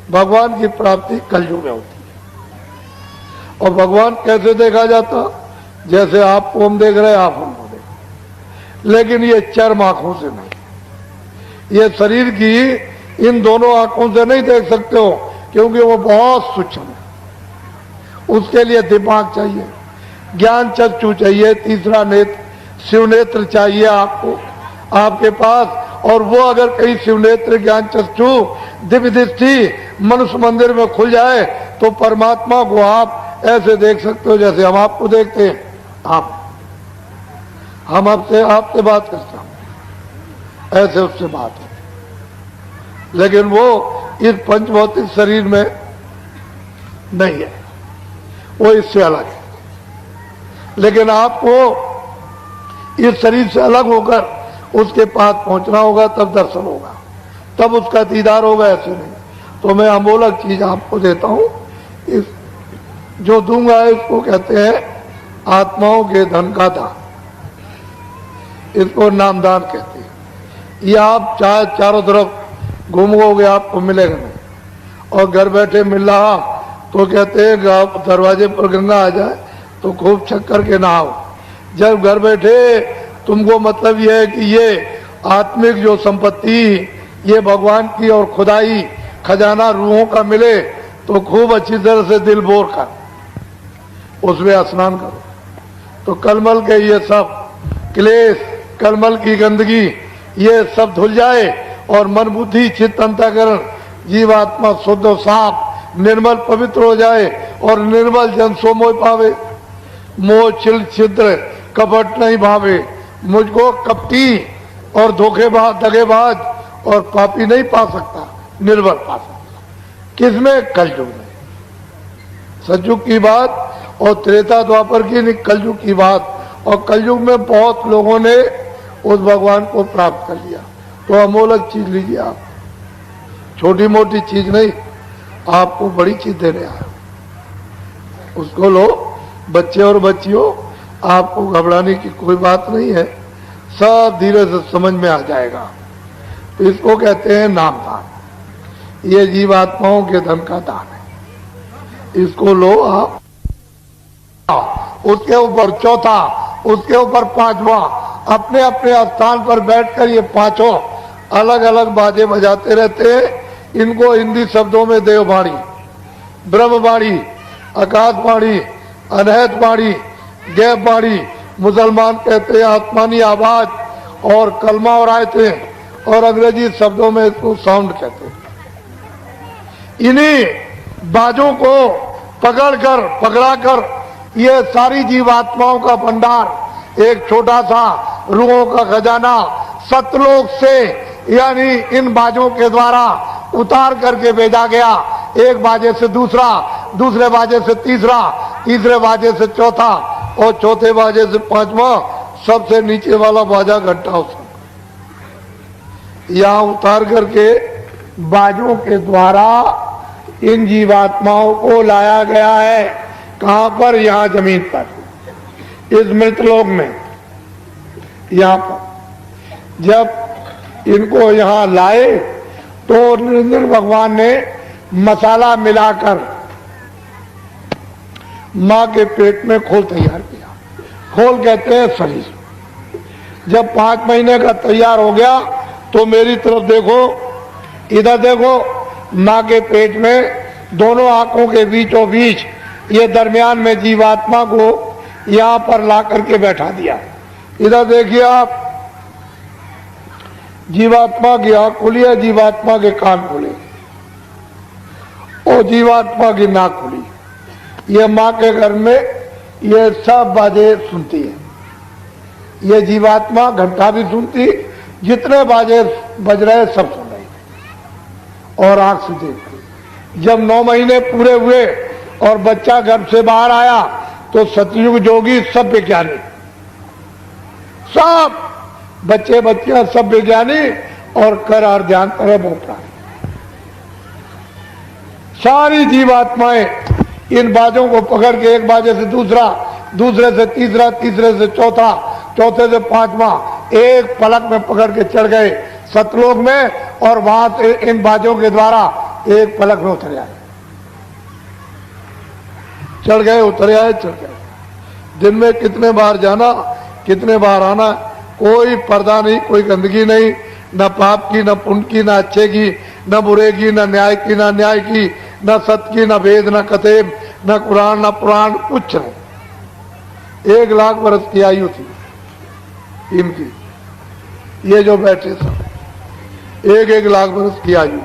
भगवान की प्राप्ति कलयुग में होती है। और भगवान कैसे देखा जाता? जैसे आपको हम देख रहे हैं, आप हमको देख, लेकिन ये चर्म आंखों से नहीं, ये शरीर की इन दोनों आंखों से नहीं देख सकते हो, क्योंकि वो बहुत सूक्ष्म है। उसके लिए दिमाग चाहिए, ज्ञान चक्षु चाहिए, तीसरा नेत्र शिव नेत्र चाहिए आपको, आपके पास। और वो अगर कहीं शिव नेत्र ज्ञान चक्षु दिव्य दृष्टि मनुष्य मंदिर में खुल जाए तो परमात्मा को आप ऐसे देख सकते हो जैसे हम आपको देखते हैं। हम आपसे बात करते हैं, ऐसे उससे बात है। लेकिन वो इस पंचभौतिक शरीर में नहीं है, वो इससे अलग है। लेकिन आपको इस शरीर से अलग होकर उसके पास पहुंचना होगा, तब दर्शन होगा, तब उसका दीदार होगा, ऐसे नहीं। तो मैं अमोलक चीज आपको देता हूं, इस जो दूंगा इसको कहते हैं आत्माओं के धन का दान, इसको नामदान कहते हैं। ये आप चाहे चारों तरफ घूमोगे आपको मिलेगा नहीं। और घर बैठे मिल रहा तो कहते हैं दरवाजे पर गंगा आ जाए तो खूब छक्कर के नहाओ। जब घर बैठे तुमको मतलब यह है कि ये आत्मिक जो संपत्ति ये भगवान की और खुदाई खजाना रूहों का मिले तो खूब अच्छी तरह से दिल बोर कर उसमें स्नान करो, तो कलमल के ये सब क्लेश, कलमल की गंदगी ये सब धुल जाए और मन बुद्धि चित्त अंतःकरण जीवात्मा शुद्ध और साफ निर्मल पवित्र हो जाए और निर्मल जन सो मोह पावे। मोह छिद्र कपट नहीं भावे, मुझको कपटी और धोखेबाज दगेबाज और पापी नहीं पा सकता, निर्बल पा सकता। किसमें? कलयुग में। सतयुग की बात और त्रेता द्वापर की कलयुग की बात। और कलयुग में बहुत लोगों ने उस भगवान को प्राप्त कर लिया। तो अमोलक चीज लीजिए आप, छोटी मोटी चीज नहीं, आपको बड़ी चीज देने आया, उसको लो। बच्चे और बच्चियों, आपको घबराने की कोई बात नहीं है, सब धीरे से समझ में आ जाएगा। तो इसको कहते हैं नामदान। ये जीवात्माओं के धन का दान है, इसको लो आप। उसके ऊपर चौथा, उसके ऊपर पांचवा, अपने अपने स्थान पर बैठकर ये पांचों अलग अलग बाजे बजाते रहते हैं। इनको हिंदी शब्दों में देववाणी, ब्रह्मवाणी, आकाशवाणी, अनहतवाणी, गैबवाणी, मुसलमान कहते हैं आत्मानी आवाज और कलमा और आयतें, और अंग्रेजी शब्दों में इसको साउंड कहते हैं। इन्हीं बाजों को पकड़ाकर ये सारी जीवात्माओं का भंडार, एक छोटा सा रूहों का खजाना सतलोक से यानी इन बाजों के द्वारा उतार करके भेजा गया। एक बाजे से दूसरा, दूसरे बाजे से तीसरा, तीसरे बाजे से चौथा और चौथे बाजे से पांचवा, सबसे नीचे वाला बाजा घंटा उसका यहां उतार करके बाजों के द्वारा इन जीवात्माओं को लाया गया है। कहां पर? यहां जमीन पर, इस मृतलोक में। यहां पर जब इनको यहां लाए तो निरंजन भगवान ने मसाला मिलाकर मां के पेट में खोल तैयार किया। खोल कहते हैं शरीर। जब 5 महीने का तैयार हो गया तो मेरी तरफ देखो, इधर देखो, मां के पेट में दोनों आंखों के बीचों बीच ये दरमियान में जीवात्मा को यहां पर ला करके बैठा दिया। इधर देखिए आप, जीवात्मा की आंख खुली है, जीवात्मा के कान खुले और जीवात्मा की नाक खुली। ये मां के घर में ये सब बाजे सुनती है। ये जीवात्मा घंटा भी सुनती, जितने बाजे बज रहे सब सुन रही और आंख से देखती। जब 9 महीने पूरे हुए और बच्चा गर्भ से बाहर आया तो सतयुग जोगी सब विज्ञानी, सब बच्चे बच्चियां सब विज्ञानी और कर और ध्यान करे बोपड़ा। सारी जीवात्माएं इन बाजों को पकड़ के एक बाजे से दूसरा, दूसरे से तीसरा, तीसरे से चौथा, चौथे से पांचवा, एक पलक में पकड़ के चढ़ गए सतलोक में। और वहां से इन बाजों के द्वारा एक पलक में उतर आए, चढ़ गए, उतर आए, चढ़ गए। दिन में कितने बार जाना, कितने बार आना, कोई पर्दा नहीं, कोई गंदगी नहीं, न पाप की, न पुण्य की, न अच्छे की, न बुरे की, न न्याय की, न न्याय की, न सत्य की, न वेद, न कतेब, न कुरान, न पुराण, कुछ नहीं। 1 लाख वर्ष की आयु थी इनकी, ये जो बैठे सब 1-1 लाख वर्ष की आयु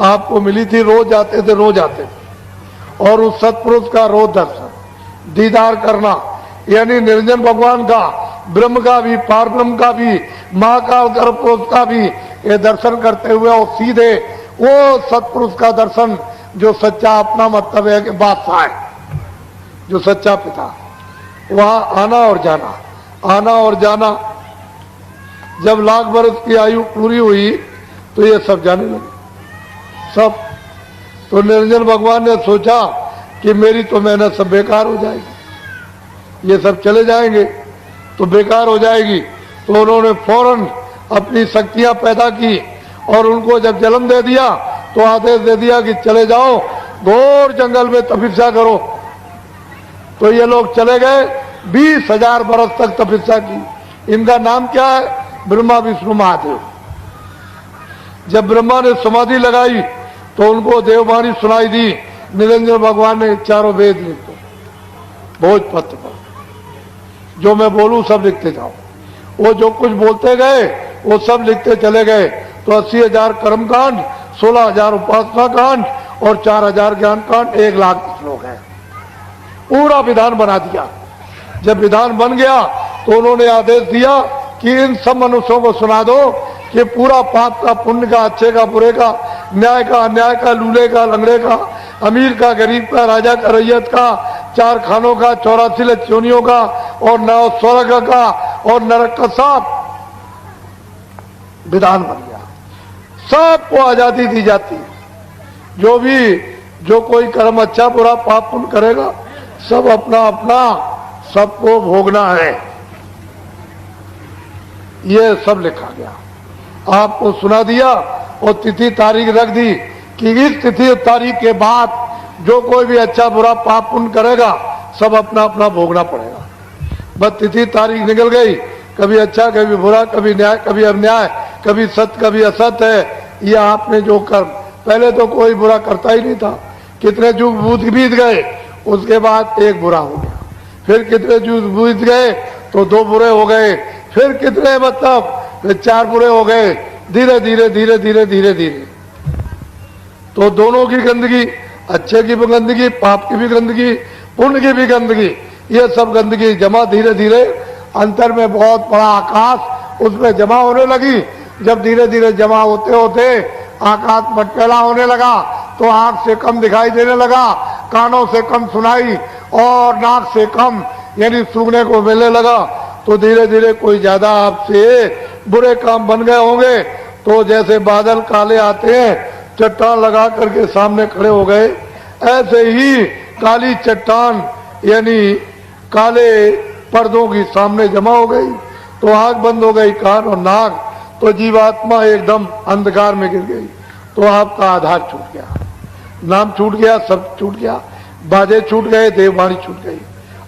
आपको मिली थी। रोज आते थे, रोज आते थे, और उस सत्पुरुष का रोज दर्शन दीदार करना, यानी निरंजन भगवान का, ब्रह्म का भी, पार ब्रह्म का भी, महाकाल गर्भपुरुष का भी ये दर्शन करते हुए और सीधे वो सत्पुरुष का दर्शन जो सच्चा, अपना मतलब है कि बादशाह है, जो सच्चा पिता, वहां आना और जाना, आना और जाना। जब लाख वर्ष की आयु पूरी हुई तो ये सब जाने लगे, सब। तो निरंजन भगवान ने सोचा कि मेरी तो मेहनत सब बेकार हो जाएगी, ये सब चले जाएंगे तो बेकार हो जाएगी। तो उन्होंने फौरन अपनी शक्तियां पैदा की और उनको जब जन्म दे दिया तो आदेश दे दिया कि चले जाओ, घोर जंगल में तपस्या करो। तो ये लोग चले गए, 20,000 बरस तक तपस्या की। इनका नाम क्या है? ब्रह्मा विष्णु महादेव। जब ब्रह्मा ने समाधि लगाई तो उनको देववाणी सुनाई दी। निरंजन भगवान ने चारों वेद लिखते, भोजपत्र पर जो मैं बोलूं सब लिखते जाओ। वो जो कुछ बोलते गए वो सब लिखते चले गए। तो 80,000 कर्मकांड, 16,000 उपासना कांड और 4,000 ज्ञान कांड, 1 लाख श्लोक है। पूरा विधान बना दिया। जब विधान बन गया तो उन्होंने आदेश दिया कि इन सब मनुष्यों को सुना दो कि पूरा पाप का, पुण्य का, अच्छे का, बुरे का, न्याय का, अन्याय का, लूले का, लंगड़े का, अमीर का, गरीब का, राजा का, रैयत का, 4 खानों का, 84 लक्षणियों का, और 9 स्वर्ग का और नरक का, सब विधान बन गया। सबको आजादी दी जाती है। जो कोई कर्म अच्छा बुरा पाप पुण्य करेगा सब अपना अपना सबको भोगना है, ये सब लिखा गया। आपको सुना दिया और तिथि तारीख रख दी कि इस तिथि तारीख के बाद जो कोई भी अच्छा बुरा पाप पुण्य करेगा सब अपना अपना भोगना पड़ेगा। बस तिथि तारीख निकल गई, कभी अच्छा कभी बुरा, कभी न्याय कभी अन्याय, कभी सत्य कभी असत्य है। ये आपने जो कर्म, पहले तो कोई बुरा करता ही नहीं था, कितने युग बीत गए, उसके बाद एक बुरा हो गया, फिर कितने युग बीत गए तो 2 बुरे हो गए, फिर कितने मतलब 4 बुरे हो गए। धीरे धीरे धीरे धीरे धीरे धीरे तो दोनों की गंदगी, अच्छे की भी गंदगी, पाप की भी गंदगी, पुण्य की भी गंदगी, ये सब गंदगी जमा धीरे धीरे अंतर में बहुत बड़ा आकाश उसमें जमा होने लगी। जब धीरे धीरे जमा होते होते आकाश मटमैला होने लगा तो आंख से कम दिखाई देने लगा, कानों से कम सुनाई और नाक से कम यानी सूंघने को मिलने लगा। तो धीरे धीरे कोई ज्यादा आपसे बुरे काम बन गए होंगे तो जैसे बादल काले आते हैं, चट्टान लगा करके सामने खड़े हो गए, ऐसे ही काली चट्टान यानी काले पर्दों की सामने जमा हो गई। तो आंख बंद हो गई, कान और नाक, तो जीवात्मा एकदम अंधकार में गिर गई। तो आपका आधार छूट गया, नाम छूट गया, सब छूट गया, बाजे छूट गए, देववाणी छूट गई,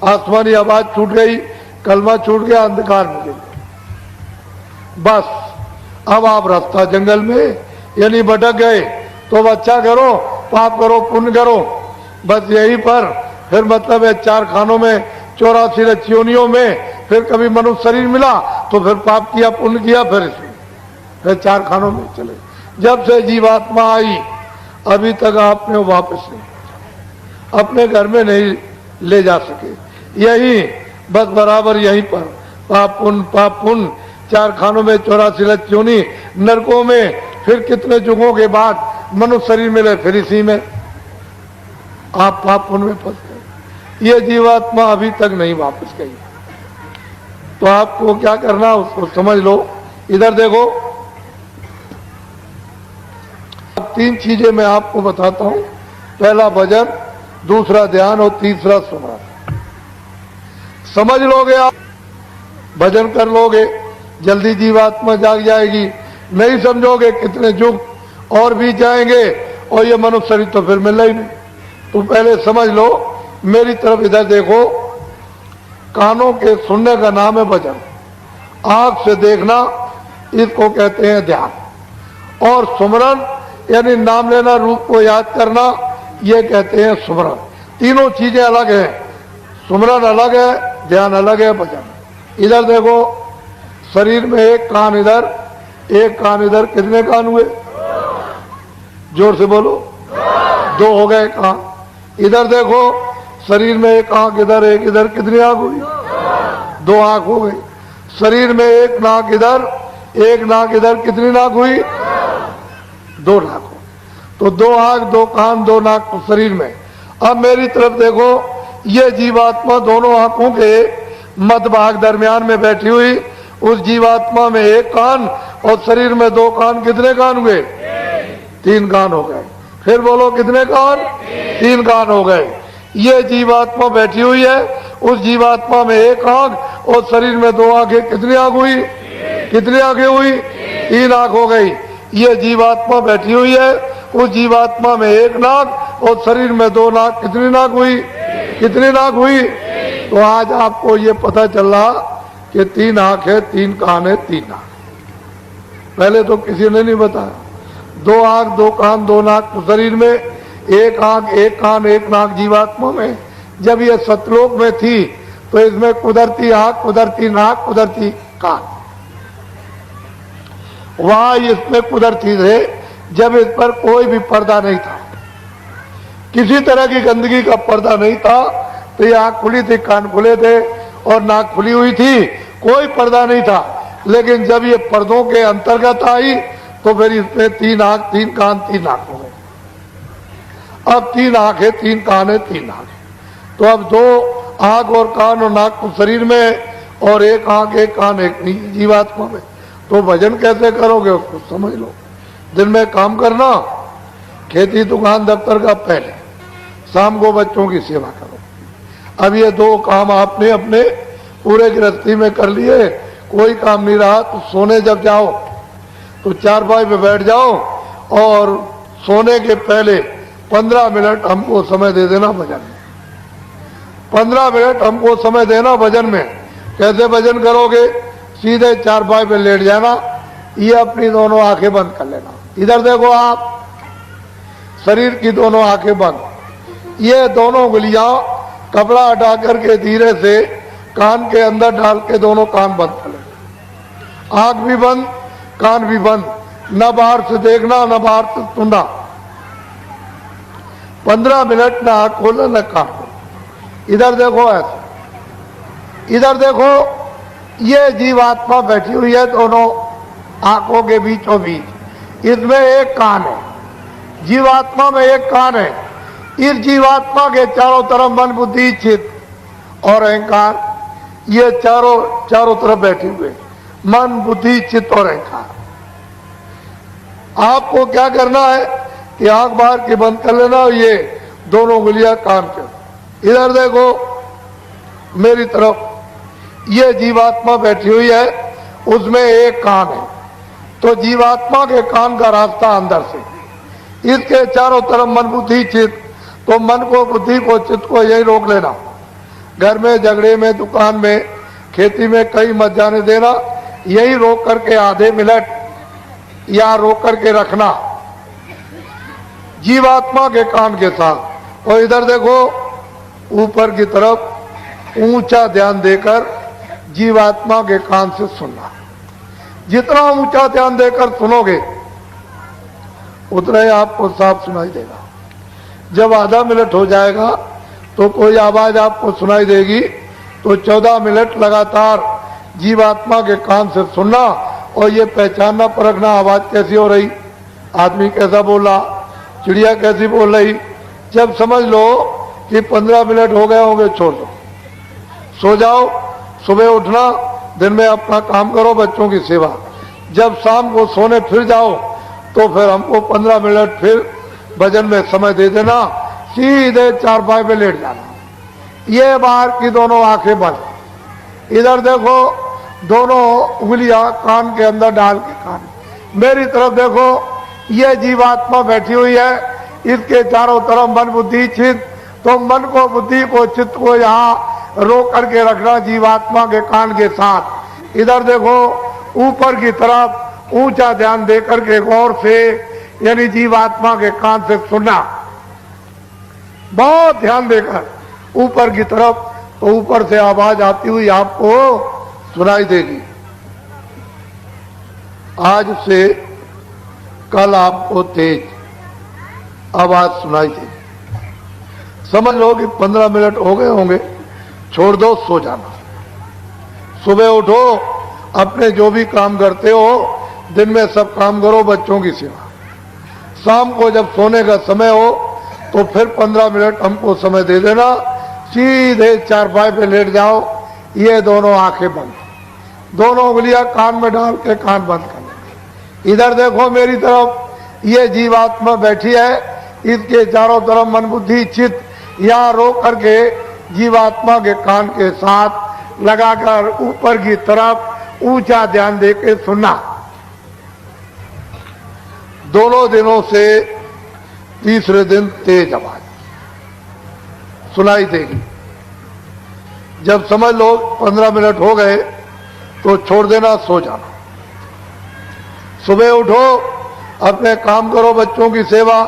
आसमानी आवाज छूट गई, कलमा छूट गया, अंधकार में गिर गए। बस अब आप रास्ता जंगल में यानी भटक गए। तो अब अच्छा करो, पाप करो, पुण्य करो, बस यही पर फिर मतलब है 4 खानों में, 84 रचियोनियों में, फिर कभी मनुष्य शरीर मिला तो फिर पाप किया, पुण्य किया, फिर 4 खानों में चले। जब से जीवात्मा आई अभी तक आपने वापस नहीं, अपने घर में नहीं ले जा सके। यही बस बराबर यहीं पर पाप पुण्य, 4 खानों में, 84 लक्षणों, नरकों में, फिर कितने युगों के बाद मनुष्य शरीर मिले, फिर इसी में आप पाप पुण्य में फंस गए। ये जीवात्मा अभी तक नहीं वापस गई। तो आपको क्या करना उसको समझ लो। इधर देखो, 3 चीजें मैं आपको बताता हूं। पहला भजन, दूसरा ध्यान और तीसरा सुमरन। समझ लोगे आप, भजन कर लोगे, जल्दी जीवात्मा जाग जाएगी। नहीं समझोगे कितने युग और भी जाएंगे और ये मनुष्य शरीर तो फिर मिला ही नहीं। तो पहले समझ लो, मेरी तरफ इधर देखो, कानों के सुनने का नाम है भजन, आंख से देखना इसको कहते हैं ध्यान, और सुमरन यानी नाम लेना, रूप को याद करना, ये कहते हैं सुमरन। तीनों चीजें अलग हैं, सुमरन अलग है, ध्यान अलग है, भजन। इधर देखो, शरीर में एक कान इधर, एक कान इधर, कितने कान हुए? जोर से बोलो, दो हो गए कान। इधर देखो, शरीर में एक आंख इधर, एक इधर, कितनी आंख हुई? दो आंख हो गई। शरीर में एक नाक इधर, एक नाक इधर, कितनी नाक हुई? दो नाक हो। तो दो आंख, दो कान, दो नाक शरीर में। अब मेरी तरफ देखो, ये जीवात्मा दोनों आंखों के मध्य भाग दरमियान में बैठी हुई, उस जीवात्मा में एक कान और शरीर में दो कान, कितने कान हुए? तीन कान हो गए। फिर बोलो, कितने कान? तीन कान हो गए। ये जीवात्मा बैठी हुई है, उस जीवात्मा में एक आंख और शरीर में दो आंखें, कितनी आंख हुई? कितनी आंखें हुई? तीन आंख हो गई। ये जीवात्मा बैठी हुई है, उस जीवात्मा में एक नाक और शरीर में दो नाक, कितनी नाक हुई? कितनी नाक हुई? तो आज आपको ये पता चल रहा कि तीन आंख है, तीन कान है, तीन नाक। पहले तो किसी ने नहीं बताया। दो आंख, दो कान, दो नाक शरीर में, एक आंख, एक कान, एक नाक जीवात्मा में। जब ये सतलोक में थी तो इसमें कुदरती आंख, कुदरती नाक, कुदरती कान, वहां इसमें कुदरती थे जब इस पर कोई भी पर्दा नहीं था, किसी तरह की गंदगी का पर्दा नहीं था। तो ये आंख खुली थी, कान खुले थे और नाक खुली हुई थी, कोई पर्दा नहीं था। लेकिन जब ये पर्दों के अंतर्गत आई तो फिर इसमें तीन आंख, तीन कान, तीन नाक हो गए। अब तीन आंख है, तीन कान है, तीन नाक है। तो अब दो आंख और कान और नाक को शरीर में और एक आंख, एक कान, एक जीवात्मा में। तो भजन कैसे करोगे उसको समझ लो। दिन में काम करना, खेती दुकान दफ्तर का पहले, शाम को बच्चों की सेवा करो। अब ये दो काम आपने अपने पूरे गृहस्थी में कर लिए, कोई काम नहीं रहा तो सोने जब जाओ तो चारपाई पे बैठ जाओ और सोने के पहले 15 मिनट हमको समय दे देना भजन में। 15 मिनट हमको समय देना भजन में। कैसे भजन करोगे? सीधे चारपाई पे लेट जाना, ये अपनी दोनों आंखें बंद कर लेना। इधर देखो आप, शरीर की दोनों आंखें बंद, ये दोनों उंगलियां कपड़ा हटा करके धीरे से कान के अंदर डाल के दोनों कान बंद कर लेना। आंख भी बंद, कान भी बंद, न बाहर से देखना न बाहर से सुनना। 15 मिनट न आंख खोलना न कान खोलना। इधर देखो ऐसा, इधर देखो, ये जीवात्मा बैठी हुई है दोनों आंखों के बीचों बीच, इसमें एक कान है, जीवात्मा में एक कान है। इस जीवात्मा के चारों तरफ मन, बुद्धि, चित्त और अहंकार, ये चारों तरफ बैठे हुए मन, बुद्धि, चित्त और अहंकार। आपको क्या करना है कि आंख बाहर की बंद कर लेना और ये दोनों उंगलियां कान पे। इधर देखो मेरी तरफ, ये जीवात्मा बैठी हुई है, उसमें एक कान है। तो जीवात्मा के कान का रास्ता अंदर से, इसके चारों तरफ मन, बुद्धि, चित्त। तो मन को, बुद्धि को, चित्त को यही रोक लेना। घर में, झगड़े में, दुकान में, खेती में कहीं मत जाने देना। यही रोक करके आधे मिनट या रोक करके रखना जीवात्मा के कान के साथ। और इधर देखो, ऊपर की तरफ ऊंचा ध्यान देकर जीवात्मा के कान से सुनना। जितना ऊंचा ध्यान देकर सुनोगे उतना ही आपको साफ सुनाई देगा। जब आधा मिनट हो जाएगा तो कोई आवाज आपको सुनाई देगी, तो 14 मिनट लगातार जीवात्मा के कान से सुनना और ये पहचानना, परखना आवाज कैसी हो रही, आदमी कैसा बोला, चिड़िया कैसी बोल रही। जब समझ लो कि 15 मिनट हो गए होंगे, छोड़ दो, सो जाओ। सुबह उठना, दिन में अपना काम करो, बच्चों की सेवा। जब शाम को सोने फिर जाओ तो फिर हमको 15 मिनट फिर भजन में समय दे देना, सीधे चारपाई पे लेट जाना। ये बाहर की दोनों आंखें बंद। इधर देखो, दोनों उंगलियां कान के अंदर डाल के कान। मेरी तरफ देखो, ये जीवात्मा बैठी हुई है, इसके चारों तरफ मन बुद्धि चित्त, तो मन को बुद्धि को चित्त को यहाँ रोक करके रखना जीवात्मा के कान के साथ। इधर देखो ऊपर की तरफ ऊंचा ध्यान दे करके गौर से, यानी जीवात्मा के कान से सुनना, बहुत ध्यान देकर ऊपर की तरफ, तो ऊपर से आवाज आती हुई आपको सुनाई देगी। आज से कल आपको तेज आवाज सुनाई देगी। समझ लो कि 15 मिनट हो गए होंगे, छोड़ दो, सो जाना। सुबह उठो, अपने जो भी काम करते हो दिन में सब काम करो, बच्चों की सेवा। शाम को जब सोने का समय हो तो फिर 15 मिनट हमको समय दे देना, सीधे चारपाई पे लेट जाओ, ये दोनों आंखें बंद, दोनों उंगलियां कान में डाल के कान बंद कर लेंगे। इधर देखो मेरी तरफ, ये जीवात्मा बैठी है, इसके चारों तरफ मन बुद्धि चित्त यहाँ रोक करके जीवात्मा के कान के साथ लगाकर ऊपर की तरफ ऊंचा ध्यान देके सुनना। दोनों दिनों से तीसरे दिन तेज आवाज सुनाई देगी। जब समझ लो 15 मिनट हो गए तो छोड़ देना, सो जाना। सुबह उठो, अपने काम करो, बच्चों की सेवा।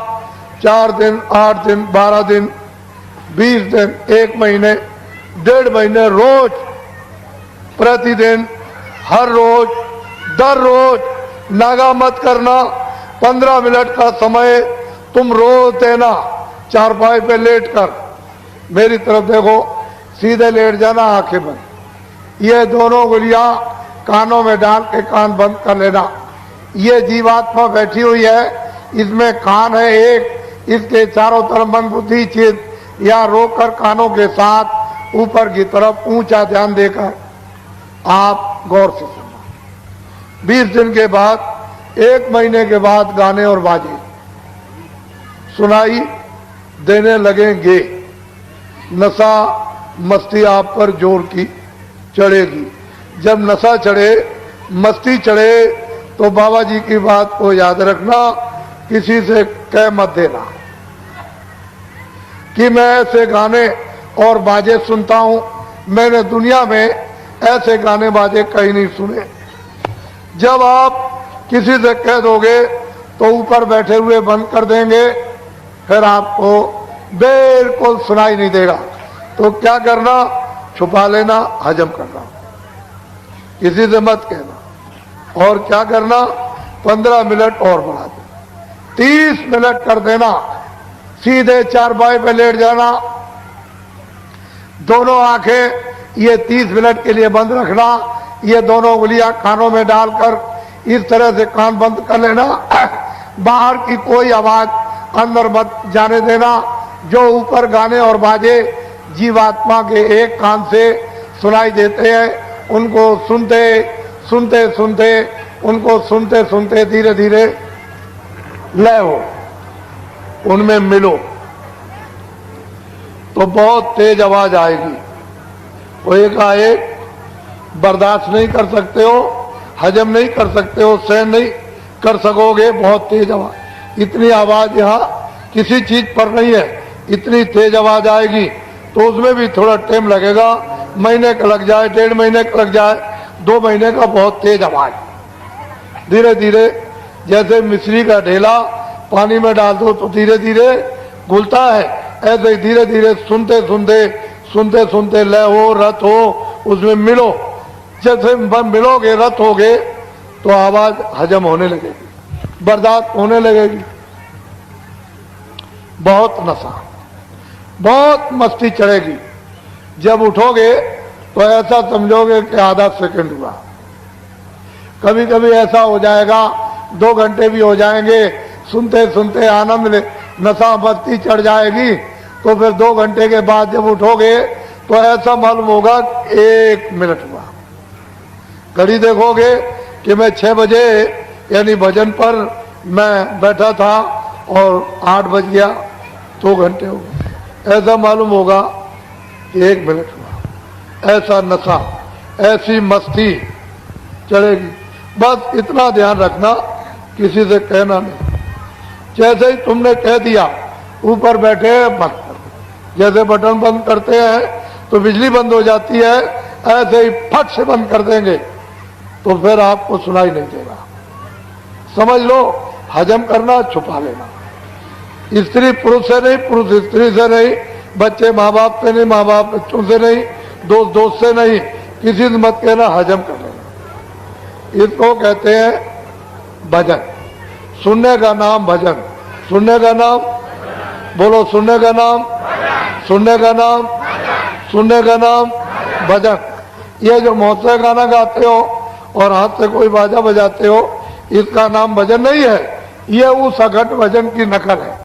4 दिन, 8 दिन, 12 दिन, 20 दिन, 1 महीने, 1.5 महीने, रोज, प्रतिदिन, हर रोज, दर रोज, नागा मत करना। 15 मिनट का समय तुम रोज देना। चारपाई पे लेट कर मेरी तरफ देखो, सीधे लेट जाना, आंखें बंद। ये दोनों उंगलियां कानों में डाल के कान बंद कर लेना। ये जीवात्मा बैठी हुई है, इसमें कान है एक, इसके चारों तरफ मन बुद्धि चित्त या रोककर कानों के साथ ऊपर की तरफ ऊंचा ध्यान देकर आप गौर से सुनना। 20 दिन के बाद, 1 महीने के बाद गाने और बाजे सुनाई देने लगेंगे। नशा मस्ती आप पर जोर की चढ़ेगी। जब नशा चढ़े, मस्ती चढ़े, तो बाबा जी की बात को याद रखना, किसी से कह मत देना कि मैं ऐसे गाने और बाजे सुनता हूं। मैंने दुनिया में ऐसे गाने बाजे कहीं नहीं सुने। जब आप किसी से कह दोगे तो ऊपर बैठे हुए बंद कर देंगे, फिर आपको बिल्कुल सुनाई नहीं देगा। तो क्या करना, छुपा लेना, हजम करना, किसी से मत कहना। और क्या करना, 15 मिनट और बढ़ा दो, 30 मिनट कर देना। सीधे चारपाई पे लेट जाना, दोनों आंखें ये 30 मिनट के लिए बंद रखना। ये दोनों उंगलियां कानों में डालकर इस तरह से कान बंद कर लेना। बाहर की कोई आवाज अंदर मत जाने देना। जो ऊपर गाने और बाजे जीवात्मा के एक कान से सुनाई देते हैं, उनको सुनते सुनते सुनते, उनको सुनते सुनते धीरे धीरे लय हो, उनमें मिलो, तो बहुत तेज आवाज आएगी। वो एकाएक बर्दाश्त नहीं कर सकते हो, हजम नहीं कर सकते हो, सहन नहीं कर सकोगे, बहुत तेज आवाज। इतनी आवाज यहाँ किसी चीज पर नहीं है, इतनी तेज आवाज आएगी। तो उसमें भी थोड़ा टाइम लगेगा, महीने का लग जाए, 1.5 महीने का लग जाए, 2 महीने का, बहुत तेज आवाज। धीरे धीरे, जैसे मिश्री का ढेला पानी में डाल दो तो धीरे धीरे घुलता है, ऐसे ही धीरे धीरे सुनते सुनते सुनते सुनते लय हो, रत हो, उसमें मिलो। जैसे मिलोगे, रत होगे, तो आवाज हजम होने लगेगी, बर्दाश्त होने लगेगी। बहुत नशा, बहुत मस्ती चढ़ेगी। जब उठोगे तो ऐसा समझोगे कि आधा सेकंड हुआ। कभी कभी ऐसा हो जाएगा 2 घंटे भी हो जाएंगे, सुनते सुनते आनंद ले, नशा मस्ती चढ़ जाएगी। तो फिर 2 घंटे के बाद जब उठोगे तो ऐसा मालूम होगा 1 मिनट हुआ। घड़ी देखोगे कि मैं 6 बजे यानी भजन पर मैं बैठा था और 8 बज गया, 2 घंटे हो गए। ऐसा मालूम होगा कि 1 मिनट हुआ। ऐसा नशा, ऐसी मस्ती चढ़ेगी। बस इतना ध्यान रखना, किसी से कहना नहीं। जैसे ही तुमने कह दिया ऊपर बैठे बंद कर दो। जैसे बटन बंद करते हैं तो बिजली बंद हो जाती है, ऐसे ही फट से बंद कर देंगे तो फिर आपको सुनाई नहीं देगा। समझ लो, हजम करना, छुपा लेना। स्त्री पुरुष से नहीं, पुरुष स्त्री से नहीं, बच्चे माँ बाप से नहीं, माँ बाप बच्चों से नहीं, दोस्त दोस्त से नहीं, किसी से मत कहना, हजम कर लेना। इसको कहते हैं भजन। सुनने का नाम भजन। सुनने का नाम बोलो, सुनने का नाम, सुनने का नाम, सुनने का नाम भजन। ये जो महोत्सव गाना गाते हो और हाथ से कोई बाजा बजाते हो, इसका नाम भजन नहीं है, ये उस अघट भजन की नकल है।